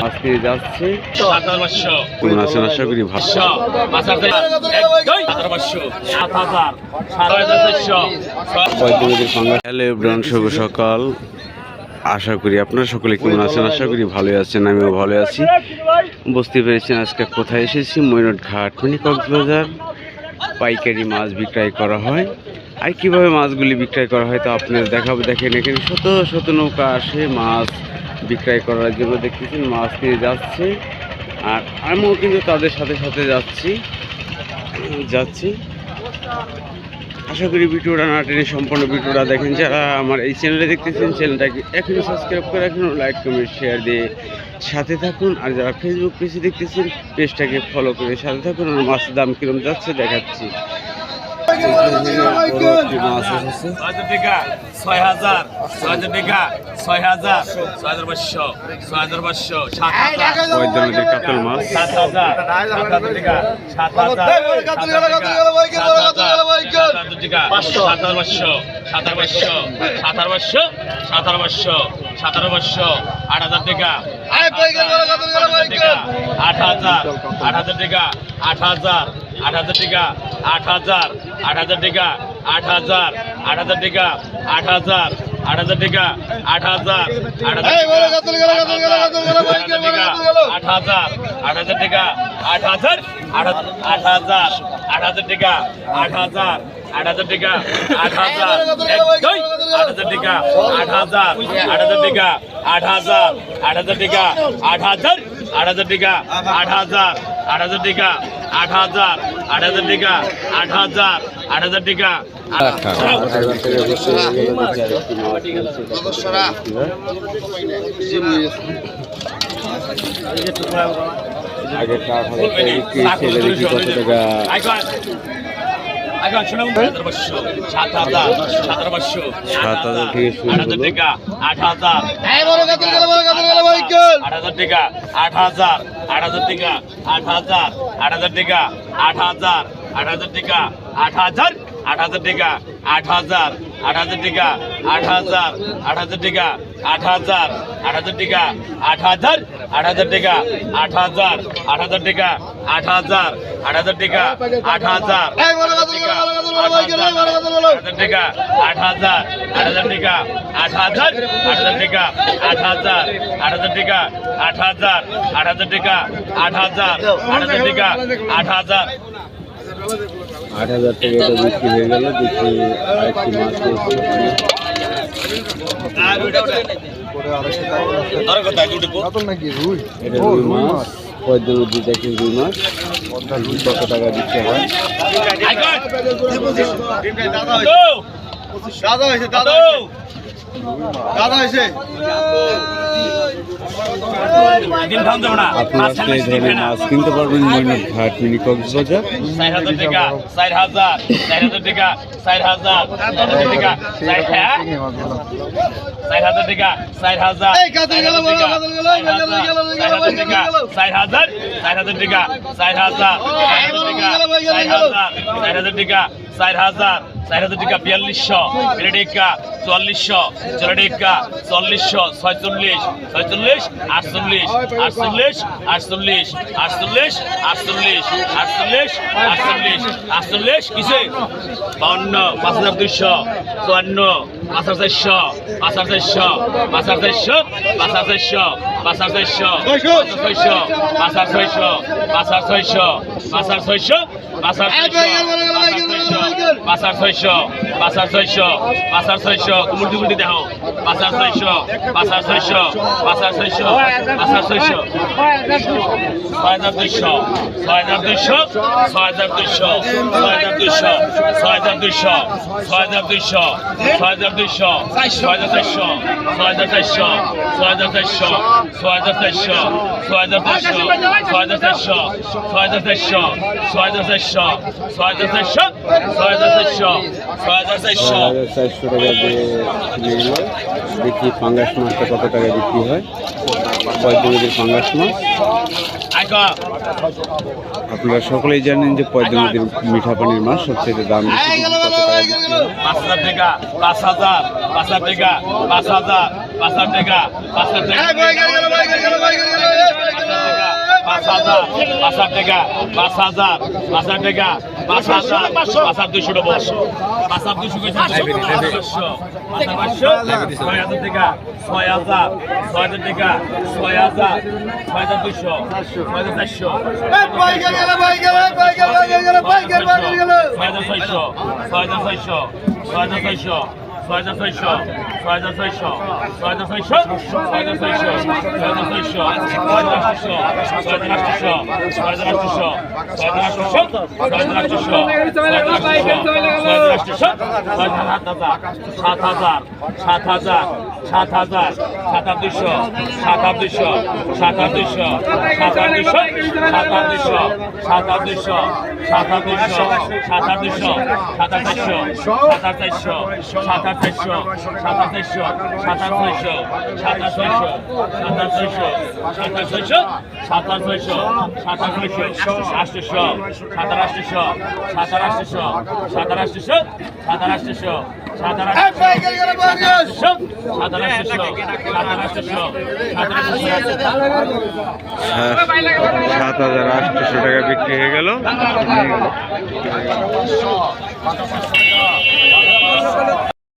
আজকে যাচ্ছে কেমন আছেন আশা করি ভালো। হ্যালো এভরিওয়ান, শুভ সকাল। আশা করি আপনারা সকলে কেমন আছেন, আশা করি ভালো আছেন, আমিও ভালো আছি। বুঝতে পেরেছেন আজকে কোথায় এসেছি, ময়ূর ঘাট মিনি কক্সবাজার। পাইকারি মাছ বিক্রয় করা হয়, আর কীভাবে মাছগুলি বিক্রয় করা হয় তো আপনাদের দেখাবো। দেখেন এখানে শত শত নৌকা আসে মাছ বিক্রয় করার জন্য। দেখতেছেন মাছ নিয়ে যাচ্ছে, আর আমিও কিন্তু তাদের সাথে সাথে যাচ্ছি। আশা করি ভিডিওটা না টেনে সম্পূর্ণ ভিডিওটা দেখেন। যারা আমার এই চ্যানেলে দেখতেছেন, চ্যানেলটাকে এখনই সাবস্ক্রাইব করে রাখুন, লাইক কমেন্ট শেয়ার দিয়ে সাথে থাকুন। আর যারা ফেসবুক পেজে দেখতেছেন, পেজটাকে ফলো করে সাথে থাকুন। আর মাছের দাম কিরম যাচ্ছে দেখাচ্ছি। মাছ এসেছে 6,000 টাকা, 6,000, 6,500, 6,500, 7,000, পয়দানদের কাতল মাছ 7,000, 7,000 টাকা, 7,000, 7,000 টাকা, 7,500, 7,500, 7,500, 7,500, 7,500, 7,500, 8,000 টাকা, 8,000, 8,000 টাকা, 8,000, 8,000 টাকা, 8,000, 8,000 টাকা, 8,000, 8,000 টাকা, 8,000, 8,000 টাকা, 8,000, 8,000 টাকা, 8,000, 8,000 টাকা, 8,000, 8,000, 8,000 টাকা, 8,000, 8,000 টাকা, 8,000, 8,000 টাকা, 8,000, 8,000 টাকা, 8,000, 8,000 টাকা, 8,000, 8,000 টাকা, 8,000, 8,000 টাকা, 8,000, 8,000 টাকা, 8,000, 8,000 টাকা, আগে 7,000 থেকে শুরু হলো। 8,000 টাকা, 8,000, 8,000 টাকা, 8,000, 8,000 টাকা, 8,000, 8,000 টাকা, 8,000, 8,000 টাকা, 8,000, 8,000 টাকা, 8,000, 8,000 টাকা, 8,000, 8,000 টাকা, 8,000, 8,000 টাকা, 8,000, 8,000 টাকা, 8,000, 8,000 টাকা, 8,000, 8,000 টাকা, 8,000, 8,000 টাকা, 8,000 টাকা, 8,000, 8,000 টাকা, 8,000, 8,000 টাকা, 8,000, 8,000 টাকা, 8,000, 8,000 টাকা, 8,000, 8,000 টাকা, 8,000। 8,000 টাকা এটা বিক্রি হয়ে গেল। দেখি আরেকটি মাছ এটা রুই মাছ, পদ্মনদী দেখেন রুই মাছ কত টাকা দিতে হয়। আপনারা এই ধরনের মাছ কিনতে পারবেন ময়ূর ঘাট মিনি কক্সবাজার। 4,000 টাকা, 4,000, 4,000 টাকা, 4,000, 4,000 টাকা, 4,000 টাকা, 4,000, 4,000 টাকা, 4,000 টাকা, 4,000, 4,000 টাকা, 4,000, 4,000 টাকা, 4,000, 4,000 টাকা, 4,200, 4,000 টাকা, 4,000, 4,000 টাকা, 4,000, 46, 46, 48, 48, 48, 48, 48, 48, 48, 48, কিসে 52, 5,200, 54, 5,400, 5,400, 5,400, 5,400, 5,400, 5,600, 5,600, 5,600, 5,600, 5,600, কুমুটি দেখো 5,600, 5,600, 5,600, 5,600, 6,200, 6,200, 6,200, 6,200, 6,200, 6,200, 6,200, 6,400, 6,400, 6,400, 6,400, 6,400, 6,400, 6,400, 6,400, 6,400, 6,400, 4,400 টাকা দিয়ে নিয়ে গেল। দেখি পাঙ্গাস মাছটা কত টাকা বিক্রি হয়। পদ্মনদীর পাঙ্গাস মাছ আপনারা সকলেই জানেন যে পদ্মনদীর মিঠা পানির মাছ সবচেয়ে দাম বেশি। 5,000 টাকা, 5,000, 5,000 টাকা, 5,000, 5,000 টাকা 5,000 টাকা 5,000 টাকা 5,000 টাকা 5,200 টাকা 5,200 কইছে 5,500 6,000 টাকা 6,000 টাকা 6,000 6,200 6,400 টাকা বিক্রি হয়ে গেল।